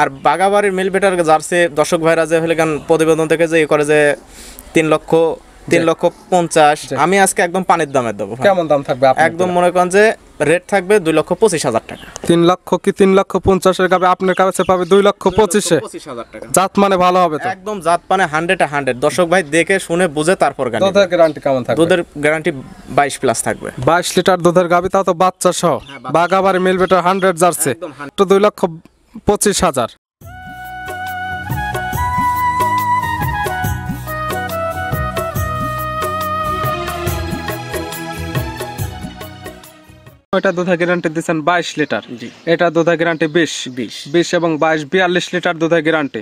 আর বাগাবাড়ির মিল better jersey দর্শক ভাইরা যে হলে গান প্রতিবেদন থেকে যে করে যে 3,50,000 আমি আজকে একদম পানির দামের দেবো। কেমন দাম থাকবে একদম মনে করেন যে রেট থাকবে 2,25,000 টাকা। 3 লক্ষ কি 3,50,000 গাবে আপনার কাছে পাবে 2,25,000 টাকা। জাত মানে ভালো হবে তো? একদম জাত মানে 100 দর্শক ভাই দেখে শুনে বুঝে তারপর গান। দুধের গ্যারান্টি কেমন থাকবে? দুধের গ্যারান্টি 22 প্লাস থাকবে। 22 লিটার দুধের গাবি, তাও তো বাচ্চা সহ। বাগাবাড়ি মিল বেটার 100 জার্সি তো 2,25,000। এটা দুধের গ্যারান্টি দিচ্ছেন 22 লিটার। এটা দুধের গ্যারান্টি 20 এবং 22 42 লিটার দুধের গ্যারান্টি।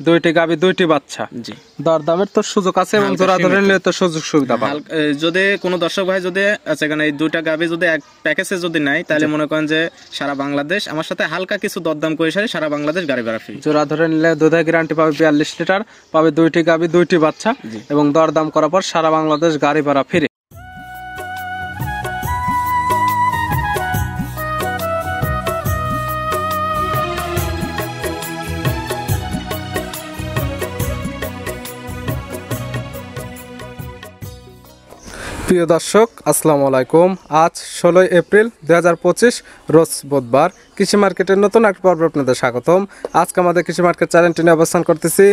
দুইটি গাবি দুইটি বাচ্চা। দরদামের তো সুযোগ আছে এবং জোড়া ধরে নিলে তো সুযোগ সুবিধা পাবে। যদি কোনো দর্শক ভাই যদি এখানে এই দুইটা গাবি যদি এক প্যাকেজে যদি নেয় তাহলে মনে করেন যে সারা বাংলাদেশ আমার সাথে হালকা কিছু দরদাম করে সারা বাংলাদেশ গাড়ি ভাড়া ফ্রি। জোড়া ধরে নিলে দুধের গ্যারান্টি পাবে 42 লিটার, পাবে দুইটি গাবি দুইটি বাচ্চা এবং দরদাম করার পর সারা বাংলাদেশ গাড়ি ভাড়া ফ্রি। প্রিয় দর্শক আসসালামু আলাইকুম। আজ 16 এপ্রিল 2025 রোজ বুধবার। কৃষি মার্কেটের নতুন একটা পর্ব আপনাদের স্বাগতম। আজকে আমাদের কৃষি মার্কেট চ্যানেলটি নিয়ে অবস্থান করতেছি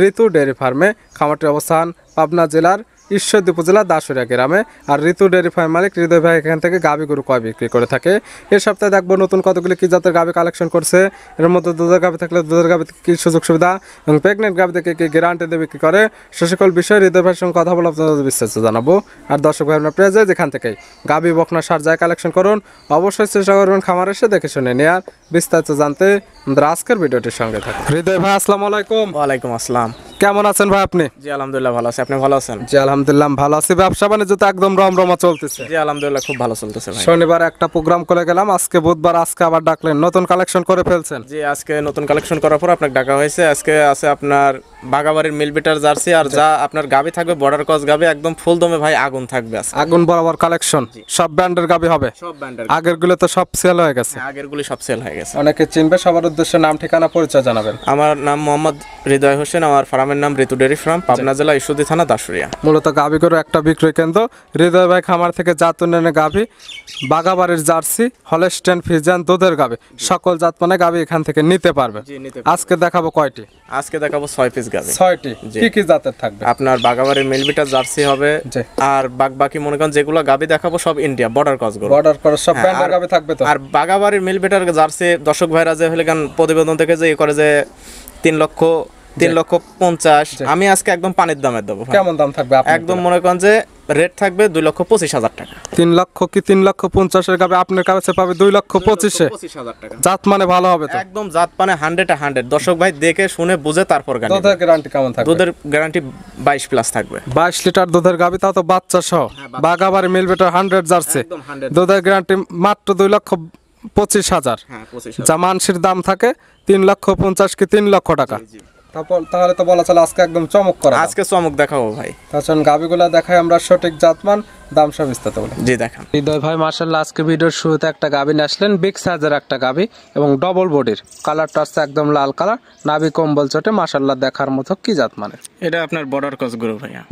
ঋতু ডেয়ারি ফার্মে। খামারটির অবস্থান পাবনা জেলার ঈশ্বরদী উপজেলা দাসুরিয়া গ্রামে। আর ঋতু ডেয়ারি ফার্ম মালিক হৃদয় ভাই এখান থেকে গাভী গরু কয় বিক্রি করে থাকে। এই সপ্তাহে দেখবো নতুন কতগুলি কি জাতের গাভী কালেকশন করছে। এর মধ্যে দুধের গাভী থাকলে দুধের গাভী কি সুযোগ সুবিধা এবং প্রেগনেন্ট গাভী থেকে কি গ্যারান্টি দিয়ে বিক্রি করে সে সকল বিষয়ে হৃদয় ভাইয়ের সঙ্গে কথা বলে আপনাদের বিস্তারিত জানাবো। আর দর্শক ভাই আপনার পেজে যেখান থেকে গাভী বকনা সার যায় কালেকশন করুন, অবশ্যই চেষ্টা করবেন খামার এসে দেখে শুনে নেওয়ার। বিস্তারিত জানতে আমাদের আজকের ভিডিওটির সঙ্গে থাকুন। হৃদয় ভাই আসসালামু আলাইকুম। ওয়ালাইকুম আসসালাম। কেমন আছেন ভাই আপনি? জি আলহামদুলিল্লাহ ভালো আছি, আপনি ভালো আছেন? জি আলহামদুলিল্লাহ ভালো আছি। ব্যবসা বাণিজ্য তো একদম রমরমা চলতেছে? জি আলহামদুলিল্লাহ খুব ভালো চলতেছে ভাই। শনিবার একটা প্রোগ্রাম করে গেলাম, আজকে বুধবার, আজকে আবার ডাকলেন, নতুন কালেকশন করে ফেলছেন? জি আজকে নতুন কালেকশন করার পর আপনাকে ডাকা হয়েছে। আজকে আছে আপনার বাগাবাড়ির মিল বিটার জার্সি আর যা আপনার গাবি থাকবে বর্ডার ক্রস গাবি একদম ফুল দমে ভাই আগুন থাকবে। আগুন বরাবর কালেকশন, সব ব্র্যান্ডের গাবি হবে? সব ব্র্যান্ডের। আগের গুলো তো সব সেল হয়ে গেছে? আগের গুলি সব সেল হয়ে গেছে। অনেকে চিনবে, সবার উদ্দেশ্যে নাম ঠিকানা পরিচয় জানাবেন। আমার নাম মোহাম্মদ হৃদয় হোসেন, আমার ফার্মের নাম ঋতু ডেয়ারি ফার্ম, পাবনা জেলা ঈশ্বরদী থানা দাসুরিয়া। মূলত গাভী গরু একটা বিক্রয় কেন্দ্র। হৃদয় ভাই খামার থেকে জাত উন্নয়নের গাভী, বাগাবাড়ির জার্সি, হলস্টেইন ফ্রিজিয়ান দুধের গাভী, সকল জাত মানে গাভী এখান থেকে নিতে পারবে। আজকে দেখাবো কয়টি? আজকে দেখাবো 6 পিস গাভী। 6টি। কি কি জাতের থাকবে? আপনার বাগাবাড়ির মিল বিটার জার্সি হবে আর বাকি মনে করেন যেগুলো গাভী দেখাবো সব ইন্ডিয়া বর্ডার ক্রস গরু। বর্ডার ক্রস সব ব্র্যান্ডের গাভী থাকবে তো? আর বাগাবাড়ির মিল বিটার জার্সি দর্শক ভাইরা যে হলে গান প্রতিবেদন থেকে যে করে যে 3,50,000 আমি আজকে একদম পানির দামের দেবো। কেমন দাম থাকবে? একদম মনে করেন যে রেট থাকবে 2,25,000 টাকা। 3 লক্ষ কি 3,50,000 গাবে আপনার কাছে পাবে 2,25,000 টাকা। জাত মানে ভালো হবে তো? একদম জাত মানে 100 দর্শক ভাই দেখে শুনে বুঝে তারপর গান। দুধের গ্যারান্টি কেমন থাকবে? দুধের গ্যারান্টি 22 প্লাস থাকবে। 22 লিটার দুধের গাবি, তাও তো বাচ্চা সহ। বাগাবাড়ি মিল বেটার 100 জার্সি দুধের গ্যারান্টি মাত্র 2,25,000। যা মানসির দাম থাকে 3,50,000 কি 3 লক্ষ টাকা। তাহলে তো বলা চলে আজকে একদম চমক করা। আজকে চমক দেখাবো ভাই। তাছাড়া গাবিগুলা দেখাই আমরা সঠিক জাতমান, দাম সব বিস্তারিত বলি। জি দেখান। হৃদয় ভাই মাশাআল্লাহ আজকে ভিডিওর শুরুতে একটা গাবি নিয়ে আসলেন, বিগ সাইজের একটা গাবি এবং ডবল বডির। কালারটা আছে একদম লাল কালার, নাভি কম্বল চটে, মাশাআল্লাহ দেখার মতো। কি জাত মানে? এটা আপনার বর্ডার ক্রস গরু ভাইয়া।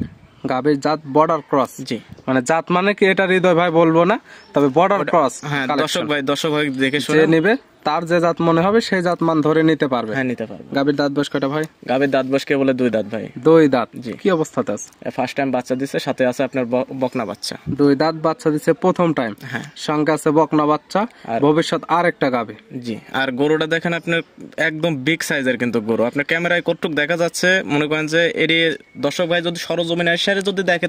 গাবির জাত বর্ডার ক্রস? জি। মানে জাত মানে কি এটা হৃদয় ভাই বলবো না, তবে বর্ডার ক্রস। হ্যাঁ দর্শক ভাই দেখে শুনে নেবে, তার যে জাত মনে হবে সেই জাত মান ধরে নিতে পারবে। হ্যাঁ নিতে পারবে। গাবির দাঁত বয়স কয়টা ভাই? গাবির দাঁত বয়স কে বলে 2 দাঁত ভাই। 2 দাঁত। জি। কি অবস্থাতে আছে? ফার্স্ট টাইম বাচ্চা দিছে, সাথে আছে আপনার বকনা বাচ্চা। 2 দাঁত বাচ্চা দিছে প্রথম টাইম। হ্যাঁ। সঙ্গে আছে বকনা বাচ্চা, ভবিষ্যৎ আরেকটা গাবি। জি। আর গরুটা দেখেন আপনার একদম বিগ সাইজের কিন্তু গরু। আপনার ক্যামেরায় কতটুক দেখা যাচ্ছে মনে করেন যে এর দর্শক ভাই যদি সরজমিনে এসে যদি দেখে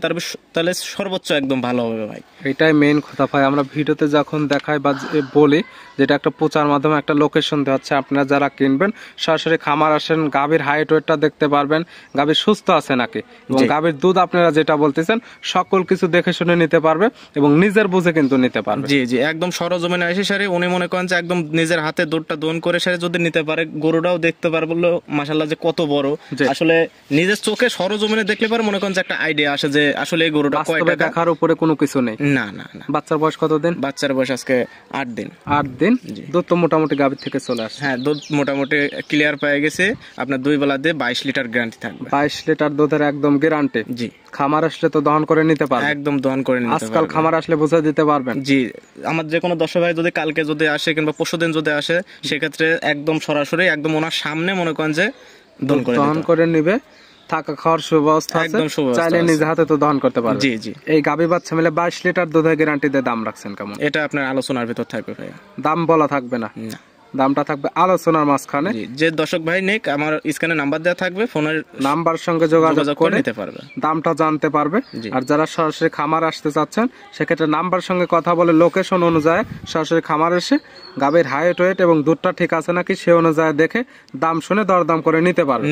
তাহলে সর্বোচ্চ একদম ভালো হবে ভাই। এটাই মেইন কথা ভাই। আমরা ভিডিওতে যখন দেখাই বা বলি যেটা একটা প্রচার মাধ্যমে একটা লোকেশন দেওয়া হচ্ছে, আপনারা যারা কিনবেন সরাসরি খামার আসেন, গাভীর হাইট ওয়েটটা দেখতে পারবেন, গাভী সুস্থ আছে নাকি, এবং গাভীর দুধ আপনারা যেটা বলতেছেন সকল কিছু দেখে শুনে নিতে পারবে এবং নিজের বুঝে কিন্তু নিতে পারবে। জি জি একদম সরজমিনে এসে সারে উনি মনে করেন যে একদম নিজের হাতে দুধটা দোন করে সারে যদি নিতে পারে, গরুটাও দেখতে পারবো মাশাআল্লাহ যে কত বড়। আসলে নিজের চোখে সরজমিনে দেখলে পারে মনে করেন যে একটা আইডিয়া আসে যে আসলে এই গরুটা কয় টাকা। দেখার উপরে কোনো কিছু নেই। না না না। বাচ্চার বয়স কত দিন? বাচ্চার বয়স আজকে 8 দিন। 8 দিন। দুধ তো মোটামুটি গাভীর থেকে চলে আসছে। হ্যাঁ, দুধ মোটামুটি ক্লিয়ার পেয়ে গেছে। আপনার 2 বেলা দিয়ে 22 লিটার গ্যারান্টি থাকবে। 22 লিটার দুধের একদম গ্যারান্টি। জি, খামার আসলে তো দহন করে নিতে পারবে, একদম দহন করে নিতে পারবে। আজকাল খামার আসলে বুঝে দিতে পারবেন। জি, আমার যে কোনো দর্শক ভাই যদি কালকে যদি আসে কিংবা পরশুদিন যদি আসে, সেক্ষেত্রে একদম সরাসরি একদম ওনার সামনে মনে করেন যে দহন করে নিবে। থাকা খাওয়ার সুব্যবস্থা আছে, একদম সুব্যবস্থা চাইলে আছে। নিজে হাতে তো দহন করতে পারবে। জি জি। এই গাভী বাচ্চা মিলে 22 লিটার দুধের গ্যারান্টি দিয়ে দাম রাখছেন কেমন? এটা আপনার আলোচনার ভিতর থাকবে ভাইয়া, দাম বলা থাকবে না, না। দামটা থাকবে আলোচনার মাঝখানে। জি, যে দর্শক ভাই নেক আমার স্ক্রিনে নাম্বার দেওয়া থাকবে, ফোনের নাম্বার সঙ্গে যোগাযোগ করে নিতে পারবে, দামটা জানতে পারবে। জি। আর যারা সরাসরি খামার আসতে চাচ্ছেন সেক্ষেত্রে নাম্বার সঙ্গে কথা বলে লোকেশন অনুযায়ী সরাসরি খামার এসে গাভীর হাইট ওয়েট এবং দুধটা ঠিক আছে নাকি সে অনুযায়ী দেখে দাম শুনে দরদাম করে নিতে পারবে।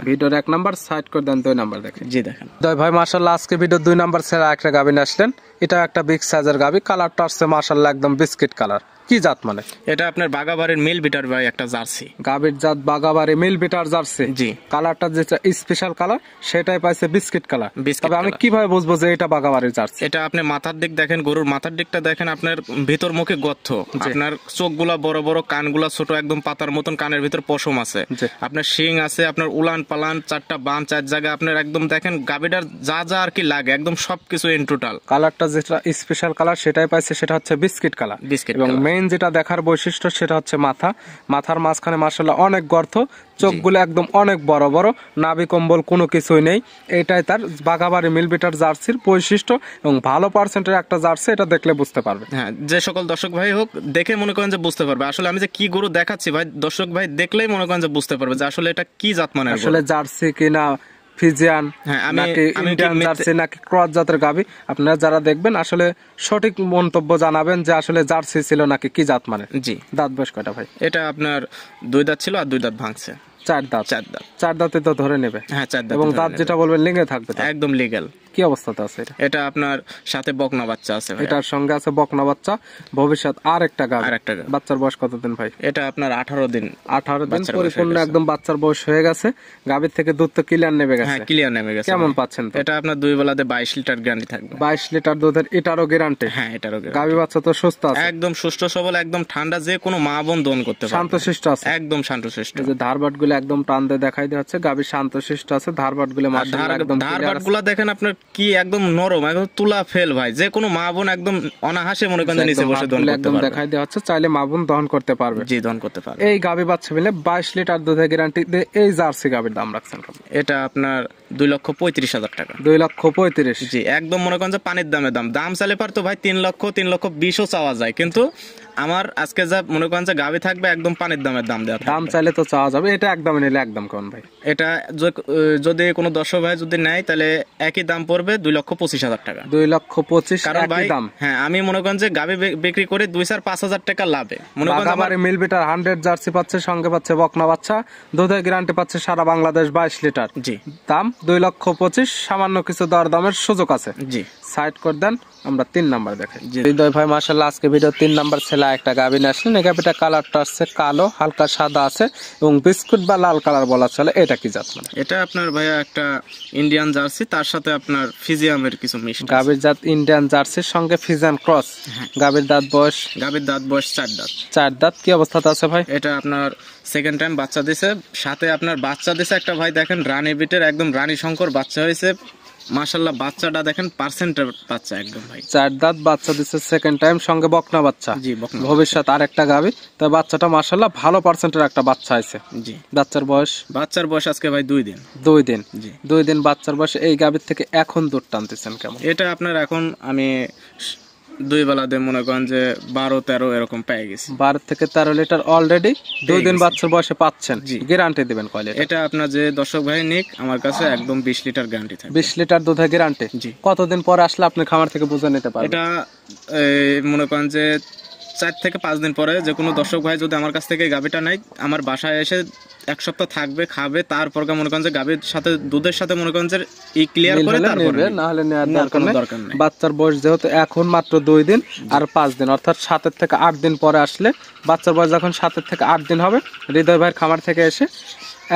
ভিডিওর 1 নাম্বার সাইড করে দেন, 2 নাম্বার দেখে। জি দেখেন ভাই মাশাআল্লাহ, আজকে ভিডিও 2 নাম্বার ছেড়ে একটা গাভী নিয়ে আসলেন। এটা একটা বিগ সাইজের গাভী, কালারটা আসছে মাশাআল্লাহ একদম বিস্কিট কালার। কি জাত মানে? এটা আপনার বাগাবাড়ির মিল বিটার ভাই একটা জার্সি। গাভীর জাত বাগাবাড়ি মিল বিটার জার্সি। জি। কালারটা যেটা স্পেশাল কালার সেটাই পাইছে বিস্কিট কালার। তবে আমি কিভাবে বুঝবো যে এটা বাগাবাড়ির জার্সি? এটা আপনি মাথার দিক দেখেন, গরুর মাথার দিকটা দেখেন, আপনার ভিতর মুখে গর্ত, আপনার চোখগুলা বড় বড়, কানগুলা ছোট, একদম পাতার মতন, কানের ভিতর পশম আছে, আপনার শিং আছে, আপনার উলান পালান 4টা বান 4 জায়গায়, আপনার একদম দেখেন গাভীটার যা যা আর কি লাগে একদম সবকিছু ইন টোটাল। কালারটা যেটা স্পেশাল কালার সেটাই পাইছে, সেটা হচ্ছে বিস্কিট কালার। এবং মেইন যেটা দেখার বৈশিষ্ট্য সেটা হচ্ছে মাথার মাঝখানে মাশাআল্লাহ অনেক গর্ত, চোখগুলো একদম অনেক বড় বড়, নাভি কম্বল কোনো কিছুই নেই। এটাই তার বাগাবাড়ি মিল বিটার জার্সির বৈশিষ্ট্য এবং ভালো পার্সেন্টের একটা জার্সি, এটা দেখলে বুঝতে পারবে। হ্যাঁ, যে সকল দর্শক ভাই হোক দেখে মনে করেন যে বুঝতে পারবে। আসলে আমি যে কি গরু দেখাচ্ছি ভাই, দর্শক ভাই দেখলেই মনে করেন যে বুঝতে পারবে যে আসলে এটা কি জাত মানে, আসলে জার্সি কিনা ফিজিয়ান নাকি ইন্ডিয়ান জার্সি নাকি ক্রস জাতের গাভী, আপনারা যারা দেখবেন আসলে সঠিক মন্তব্য জানাবেন যে আসলে জার্সি ছিল নাকি কি জাত মানে। জি। দাঁত বয়স কয়টা ভাই? এটা আপনার 2 দাঁত ছিল আর 2 দাঁত ভাঙছে। 4 দাঁত। 4 দাঁতে তো ধরে নেবে। হ্যাঁ, 4 দাঁত। এবং দাঁত যেটা বলবেন লিঙ্গে থাকবে, একদম লিগ্যাল। কি অবস্থাতে আছে এটা? এটা আপনার সাথে বকনা বাচ্চা আছে ভাই। এটার সঙ্গে আছে বকনা বাচ্চা, ভবিষ্যৎ আরেকটা গাভী। বাচ্চার বয়স কতদিন ভাই? এটা আপনার 18 দিন। 18 দিন পরিপূর্ণ একদম বাচ্চার বয়স হয়ে গেছে। গাভীর থেকে দুধ তো ক্লিয়ার নেমে গেছে। হ্যাঁ, ক্লিয়ার নেমে গেছে। কেমন পাচ্ছেন? এটা আপনার 2 বেলাতে 22 লিটার গ্যারান্টি থাকবে। 22 লিটার দুধের এটারও গ্যারান্টি? হ্যাঁ, এটারও গ্যারান্টি। গাভী বাচ্চা তো সুস্থ আছে, একদম সুস্থ সবল, একদম ঠান্ডা, যে কোনো মা বোন দহন করতে পারবে। শান্তশিষ্ট আছে, একদম শান্তশিষ্ট। এই যে ধারবাটগুলো একদম টান দিয়ে দেখাই দিচ্ছে, গাভী শান্তশিষ্ট আছে। ধারবাটগুলো মাশাআল্লাহ একদম ধারবাটগুলো দেখেন আপনার কি একদম নরম, একদম তুলা ফেল ভাই, যে কোনো মা বোন একদম অনাহাসে মনে করেন নিচে বসে দহন করতে পারবে। দেখাই দেওয়া হচ্ছে, চাইলে মা বোন দহন করতে পারবে। জি, দহন করতে পারবে। এই গাভী বাচ্চা মিলে 22 লিটার দুধের গ্যারান্টি দিয়ে এই জার্সি গাভীর দাম রাখছেন কেমন? এটা আপনার 2,35,000 টাকা। 2,35,000? জি, একদম মনে করেন যে পানির দাম চাইলে পারতো ভাই 3,20,000 চাওয়া যায়, কিন্তু আমার আজকে যা মনে করেন যে গাভী থাকবে একদম পানির দাম দেওয়া। দাম চাইলে তো চাওয়া যাবে, এটা একদম নিলে একদম কোন ভাই? এটা যদি কোনো দর্শক ভাই যদি নেয় তাহলে একই দাম পড়বে 2,25,000 টাকা। 2,25,000 কারণ ভাই দাম। হ্যাঁ, আমি মনে করেন যে গাভী বিক্রি করে 2-5,000 টাকা লাভে মনে করেন আমার মিল বিটার 100 জার্সি পাচ্ছে, সঙ্গে পাচ্ছে বকনা বাচ্চা, দুধের গ্যারান্টি পাচ্ছে সারা বাংলাদেশ 22 লিটার। জি। দাম 2,25,000, সামান্য কিছু দরদামের সুযোগ আছে। জি। সাইড করে দেন, আমরা 3 নাম্বার দেখাই। হৃদয় ভাই মাশাআল্লাহ আজকে ভিডিও 3 নাম্বার ছেলে একটা গাভী নিয়ে আসলেন। এই গাভীটা কালারটা আসছে কালো, হালকা সাদা আছে এবং বিস্কুট বা লাল কালার বলা চলে। এটা কি জাত মানে? এটা আপনার ভাইয়া একটা ইন্ডিয়ান জার্সি, তার সাথে আপনার ফিজিয়ামের কিছু মিক্স। গাভীর জাত ইন্ডিয়ান জার্সির সঙ্গে ফিজিয়ান ক্রস। গাভীর দাঁত বয়স? গাভীর দাঁত বয়স 4 দাঁত। 4 দাঁত। কি অবস্থাতে আছে ভাই? এটা আপনার সেকেন্ড টাইম বাচ্চা দিছে, সাথে আপনার বাচ্চা দিছে একটা ভাই দেখেন রানী বিটের একদম রানী শঙ্কর বাচ্চা হয়েছে মাশাআল্লাহ। বাচ্চাটা দেখেন পার্সেন্টের বাচ্চা একদম ভাই। 4 দাঁত বাচ্চা দিছে সেকেন্ড টাইম, সঙ্গে বকনা বাচ্চা। জি, বকনা। ভবিষ্যৎ আরেকটা গাভী, তো বাচ্চাটা মাশাআল্লাহ ভালো পার্সেন্টের একটা বাচ্চা আছে। জি। বাচ্চার বয়স? বাচ্চার বয়স আজকে ভাই 2 দিন। 2 দিন। জি। 2 দিন বাচ্চার বয়স। এই গাভীর থেকে এখন দুধ টানতেছেন কেমন? এটা আপনার এখন আমি 2 বেলাতে মনে করেন যে 12-13 এরকম পেয়ে গেছি। 12 থেকে 13 লিটার অলরেডি 2 দিন বাচ্চার বয়সে পাচ্ছেন। জি। গ্যারান্টি দিবেন কয় লিটার? এটা আপনার যে দর্শক ভাই নিক আমার কাছে একদম 20 লিটার গ্যারান্টি থাকে। 20 লিটার দুধের গ্যারান্টি। জি। কতদিন পরে আসলে আপনি খামার থেকে বুঝে নিতে পারবেন? এটা মনে করেন যে 4 থেকে 5 দিন পরে যে কোনো দর্শক ভাই যদি আমার কাছ থেকে গাভীটা নেয়, আমার বাসায় এসে 1 সপ্তাহ থাকবে, খাবে, তারপর মনে করেন যে গাভীর সাথে দুধের সাথে মনে করেন যে ক্লিয়ার করে তারপর নেবে, না হলে নেওয়ার দরকার নেই। বাচ্চার বয়স যেহেতু এখন মাত্র 2 দিন আর 5 দিন, অর্থাৎ 7 থেকে 8 দিন পরে আসলে, বাচ্চার বয়স যখন 7 থেকে 8 দিন হবে, হৃদয় ভাইয়ের খামার থেকে এসে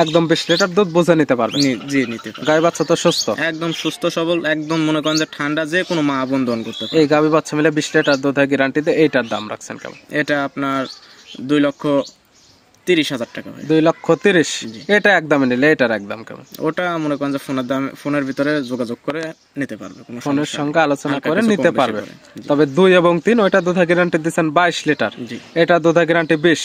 একদম 20 লিটার দুধ বুঝে নিতে পারবে। জি, নিতে পারবে। গাভী বাচ্চা তো সুস্থ, একদম সুস্থ সবল, একদম মনে করেন যে ঠান্ডা, যে কোনো মা বোন দহন করতে পারবে। এই গাভী বাচ্চা মিলে 20 লিটার দুধের গ্যারান্টিতে এইটার দাম রাখছেন কেমন? এটা আপনার 2,30,000 টাকা ভাই। 2,30,000। এটা একদম নিলে এটার একদম কেমন? ওটা মনে করেন যে ফোনের ভিতরে যোগাযোগ করে নিতে পারবে, কোনো ফোনের সমস্যা সঙ্গে নেই। আলোচনা হালকা করে কিছু নিতে কম বেশি পারবে। করে। জি। তবে 2 এবং 3 ওইটা দুধের গ্যারান্টি দিচ্ছেন 22 লিটার, জি। এটা দুধের গ্যারান্টি 20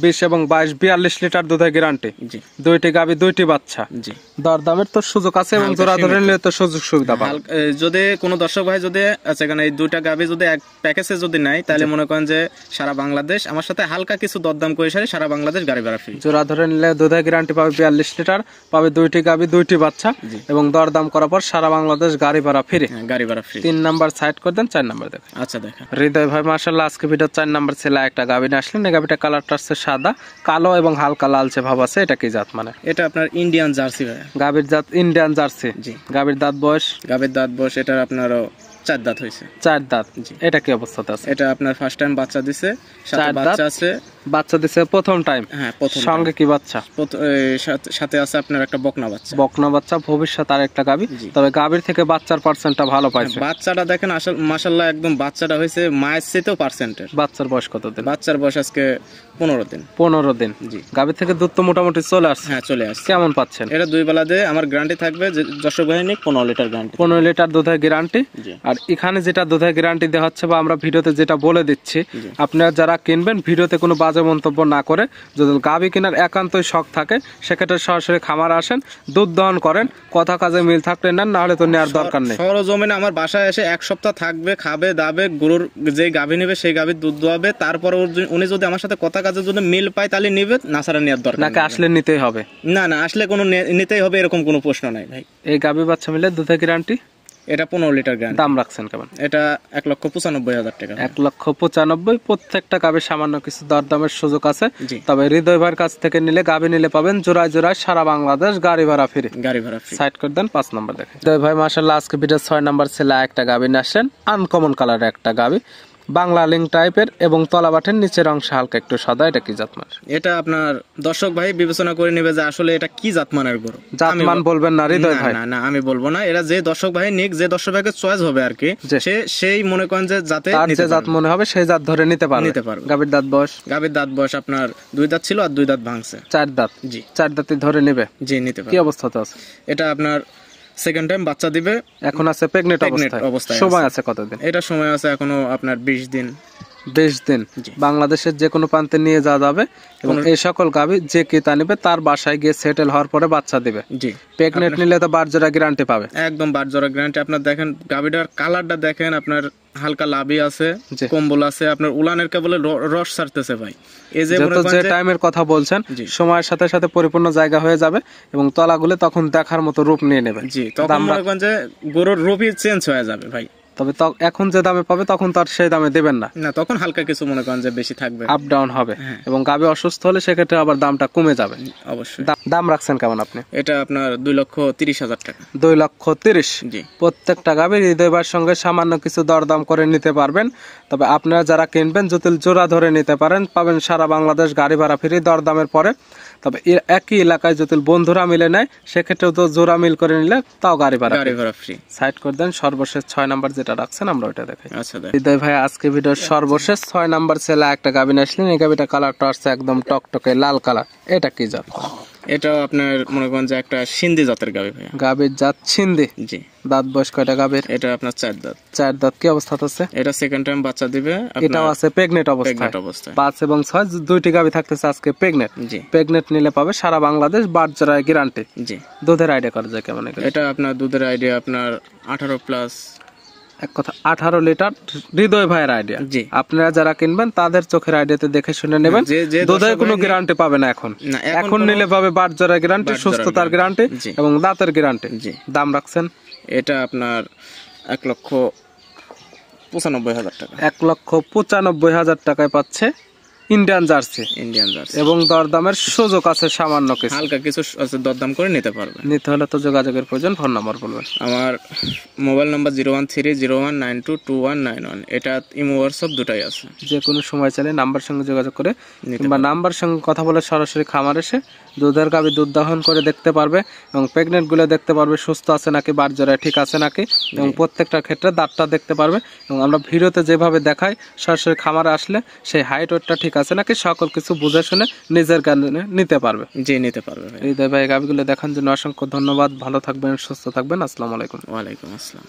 20 এবং 22 42 লিটার দুধের গ্যারান্টি। জি। দুইটি গাভী দুইটি বাচ্চা। জি। দরদামের তো সুযোগ আছে এবং হালকা জোড়া ধরে সীমিত। নিলে তো সুযোগ সুবিধা পাবে। যদি কোনো দর্শক ভাই যদি আচ্ছা এখানে এই দুইটা গাভী যদি এক প্যাকেজে যদি নেয়, তাহলে মনে করেন যে সারা বাংলাদেশ আমার সাথে হালকা কিছু দরদাম করে সারা বাংলাদেশ গাড়ি ভাড়া ফ্রি। জোড়া ধরে নিলে দুধের গ্যারান্টি পাবে 42 লিটার, পাবে দুইটি গাভী দুইটি বাচ্চা এবং দরদাম করার পর সারা বাংলাদেশ গাড়ি ভাড়া ফ্রি। গাড়ি ভাড়া ফ্রি। 3 নাম্বার সাইড করে দেন, 4 নাম্বার দেখেন। আচ্ছা দেখেন। হৃদয় ভাই মাশাআল্লাহ আজকে ভিডিও 4 নাম্বার ছেলে একটা গাভী নিয়ে আসলেন। এই গাভীটা কালারটা আছে সাদা, কালো এবং হালকা লালচে ভাব আছে। এটা কি জাত মানে? এটা আপনার ইন্ডিয়ান জার্সি ভাই। গাভীর জাত ইন্ডিয়ান জার্সি। জি। গাভীর দাঁত বয়স? গাভীর দাঁত বয়স এটার আপনারও 4 দাঁত হয়েছে। 4 দাঁত। এটা কি অবস্থাতে আছে? এটা আপনার ফার্স্ট টাইম বাচ্চা দিছে, সাথে 4 বাচ্চা দাঁত। আছে। বাচ্চা দিছে প্রথম টাইম? হ্যাঁ প্রথম। সঙ্গে কি বাচ্চা? সাথে আছে আপনার একটা বকনা বাচ্চা। বকনা বাচ্চা ভবিষ্যৎ আর একটা গাভী। তবে গাভীর থেকে বাচ্চার পার্সেন্টটা ভালো পাইছে। বাচ্চাটা দেখেন আসল মাশাআল্লাহ একদম বাচ্চাটা হয়েছে মায়ের চেয়েও পার্সেন্টের। বাচ্চার বয়স কত দিন? বাচ্চার বয়স আজকে 15 দিন। 15 দিন। জি। গাভীর থেকে দুধ তো মোটামুটি চলে আসছে। হ্যাঁ চলে আসছে। কেমন পাচ্ছেন? এটা 2 বেলা দিয়ে আমার গ্যারান্টি থাকবে যে দর্শক বাহিনী 15 লিটার গ্যারান্টি। 15 লিটার দুধের গ্যারান্টি। জি। আর এখানে যেটা দুধের গ্যারান্টি দেওয়া হচ্ছে বা আমরা ভিডিওতে যেটা বলে দিচ্ছি, আপনারা যারা কিনবেন ভিডিওতে কোনো বাজে মন্তব্য না করে, যদি গাভী কেনার একান্তই শখ থাকে সেক্ষেত্রে সরাসরি খামারে আসেন, দুধ দহন করেন, কথা কাজে মিল থাকলে নেন, না হলে তো নেওয়ার দরকার নেই। সরজমিনে আমার বাসায় এসে 1 সপ্তাহ থাকবে, খাবে দাবে, গরুর যে গাভী নেবে সেই গাভীর দুধ দোয়াবে, তারপরে উনি যদি আমার সাথে কথা কাজে যদি মিল পায় তাহলে নিবে, না ছাড়া নেওয়ার দরকার নাকি আসলে নিতেই হবে? না আসলে কোনো নিতেই হবে এরকম কোনো প্রশ্ন নাই ভাই। এই গাভী বাচ্চা মিলে দুধের গ্যারান্টি? এটা 15 লিটার গ্যারান্টি। দাম রাখছেন কেমন? এটা 1,95,000 টাকা। 1,95,000। প্রত্যেকটা গাভী সামান্য কিছু দরদামের সুযোগ আছে। জি। তবে হৃদয় ভাইয়ের কাছ থেকে নিলে গাভী নিলে পাবেন জোড়ায় জোড়ায় সারা বাংলাদেশ গাড়ি ভাড়া ফ্রি। গাড়ি ভাড়া ফ্রি। সাইড করে দেন, 5 নাম্বার দেখেন। হৃদয় ভাই মাশাআল্লাহ আজকে ভিডিও 6 নাম্বার ছেলে একটা গাভী নিয়ে আসেন। আনকমন কালারের একটা গাভী, বাংলা লিঙ্ক টাইপের এবং তলা বাটের নিচের অংশ হালকা একটু সাদা। এটা কি জাতমান? এটা আপনার দর্শক ভাই বিবেচনা করে নেবে যে আসলে এটা কি জাতমানের গরু। জাতমান বলবেন না হৃদয় ভাই? না আমি বলবো না। এরা যে দর্শক ভাই নিক, যে দর্শক ভাইকে চয়েস হবে আর কি, সেই মনে করেন যে যাতে তার যে জাত মনে হবে সেই জাত ধরে নিতে পারবে। গাভীর দাঁত বয়স? গাভীর দাঁত বয়স আপনার 2 দাঁত ছিল আর 2 দাঁত ভাঙছে। 4 দাঁত। জি। 4 দাঁতই ধরে নেবে? জি নিতে পারবে। কি অবস্থাতে আছে? এটা আপনার সেকেন্ড টাইম বাচ্চা দিবে। এখন আছে প্রেগনেন্ট অবস্থায়। সময় আছে কতদিন? এটা সময় আছে এখনো আপনার 20 দিন। 20 দিন। বাংলাদেশের যে কোনো প্রান্তে নিয়ে যাওয়া যাবে এবং এই সকল গাভী যে ক্রেতা নেবে তার বাসায় গিয়ে সেটেল হওয়ার পরে বাচ্চা দিবে। জি। প্রেগনেন্ট নিলে তো বারজোড়া গ্যারান্টি পাবে। একদম বারজোড়া গ্যারান্টি। আপনার দেখেন গাভীটার কালারটা দেখেন, আপনার হালকা লাভি আছে, কম্বল আছে, আপনার উলানের কেবলে রস ছাড়তেছে ভাই। এই যে টাইমের কথা বলছেন সময়ের সাথে সাথে পরিপূর্ণ জায়গা হয়ে যাবে এবং তলাগুলো তখন দেখার মতো রূপ নিয়ে নেবে। জি, তখন মনে করেন যে গরুর রূপই চেঞ্জ হয়ে যাবে ভাই। তবে এখন যে দামে পাবে তখন তো আর সেই দামে দেবেন না। তখন হালকা কিছু মনে করেন যে বেশি থাকবে, আপ ডাউন হবে এবং গাভী অসুস্থ হলে সেক্ষেত্রে আবার দামটা কমে যাবে। অবশ্যই। দাম রাখছেন কেমন আপনি? এটা আপনার 2,30,000 টাকা। 2,30,000। জি। প্রত্যেকটা গাভীর হৃদয় ভাইয়ের সঙ্গে সামান্য কিছু দরদাম করে নিতে পারবেন। তবে আপনারা যারা কিনবেন যদি জোড়া ধরে নিতে পারেন পাবেন সারা বাংলাদেশ গাড়ি ভাড়া ফ্রি দরদামের পরে। তবে একই এলাকায় যদি বন্ধুরা মিলে নেয় সেক্ষেত্রেও তো জোড়া মিল করে নিলে তাও গাড়ি ভাড়া ফ্রি। সাইড করে দেন। সর্বশেষ 6 নাম্বার যেটা রাখছেন আমরা ওইটা দেখাই। আচ্ছা হৃদয় ভাই আজকে ভিডিওর সর্বশেষ 6 নাম্বার ছেলে একটা গাভী নিয়ে আসলেন। এই গাভীটা কালারটা আসছে একদম টকটকে লাল কালার। এটা কি জাত? এটাও আপনার মনে করেন যে একটা সিন্ধি জাতের গাভী ভাই। গাভীর জাত সিন্ধি। জি। দাঁত বয়স কয়টা গাভীর? এটা আপনার 4 দাঁত। 4 দাঁত। কি অবস্থাতে আছে? এটা সেকেন্ড টাইম বাচ্চা দিবে। এটাও আছে প্রেগনেন্ট অবস্থায়। 5 এবং 6 দুইটি গাভী থাকতেছে আজকে প্রেগনেন্ট। জি। প্রেগনেন্ট নিলে পাবে সারা বাংলাদেশ বারজোড়ায় গ্যারান্টি। জি। দুধের আইডিয়া করা যায় কেমন? এটা আপনার দুধের আইডিয়া আপনার 18 প্লাস। এক কথা 18 লিটার হৃদয় ভাইয়ের আইডিয়া। জি। আপনারা যারা কিনবেন তাদের চোখের আইডিয়াতে দেখে শুনে নেবেন। দুধের কোনো গ্যারান্টি পাবে না এখন নিলে পাবে বারজোড়ার গ্যারান্টি, সুস্থতার গ্যারান্টি এবং দাঁতের গ্যারান্টি। জি। দাম রাখছেন? এটা আপনার 1,95,000 টাকা। 1,95,000 টাকায় পাচ্ছে ইন্ডিয়ান জার্সি। এবং দরদামের সুযোগ আছে সামান্য কিছু, হালকা কিছু দরদাম করে নিতে পারবে। নিতে হলে তো যোগাযোগের প্রয়োজন। ফোন নাম্বার বলবেন। আমার মোবাইল নাম্বার 01301922191। এটা ইমো হোয়াটসঅ্যাপ দুটাই আছে। যে কোনো সময় চাইলে নাম্বার সঙ্গে যোগাযোগ করে কিংবা নাম্বার সঙ্গে কথা বলে সরাসরি খামার এসে দুধের গাভী দুধ দহন করে দেখতে পারবে এবং প্রেগনেন্ট গুলো দেখতে পারবে সুস্থ আছে নাকি, বারজোড়ায় ঠিক আছে নাকি, এবং প্রত্যেকটা ক্ষেত্রে দাঁতটা দেখতে পারবে। এবং আমরা ভিডিওতে যেভাবে দেখাই সরাসরি খামারে আসলে সেই হাইট ওয়েটটা ঠিক কাছে নাকি সকল কিছু বুঝে শুনে নিজের কারণে নিতে পারবে। জি, নিতে পারবে ভাই। হৃদয় ভাই গাভিগুলো দেখার জন্য অসংখ্য ধন্যবাদ। ভালো থাকবেন, সুস্থ থাকবেন। আসসালামু আলাইকুম। ওয়ালাইকুম আসসালাম।